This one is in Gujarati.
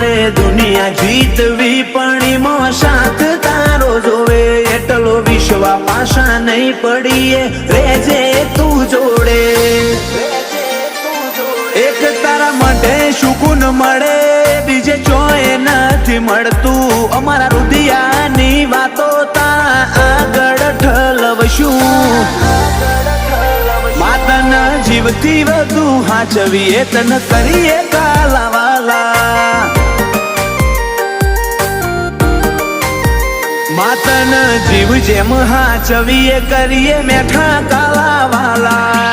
મારે દુનિયા જીતવી પણ એમાં સાથ તારો જોવે એટલો વિશ્વા પાછા નહીં પડીએ રેજે તું જોડે એક તારા માટે સુકૂન મળે બીજે ચોય નથી મળતું અમારા રુદિયાની વાતો તારા આગળ ઠલવશું માતન જીવથી વધુ હાચવીએ તન કરીએ કાલાવાલા માતન જીવ જેમ હાચવીએ કરીએ મેઠા કાલાવાલા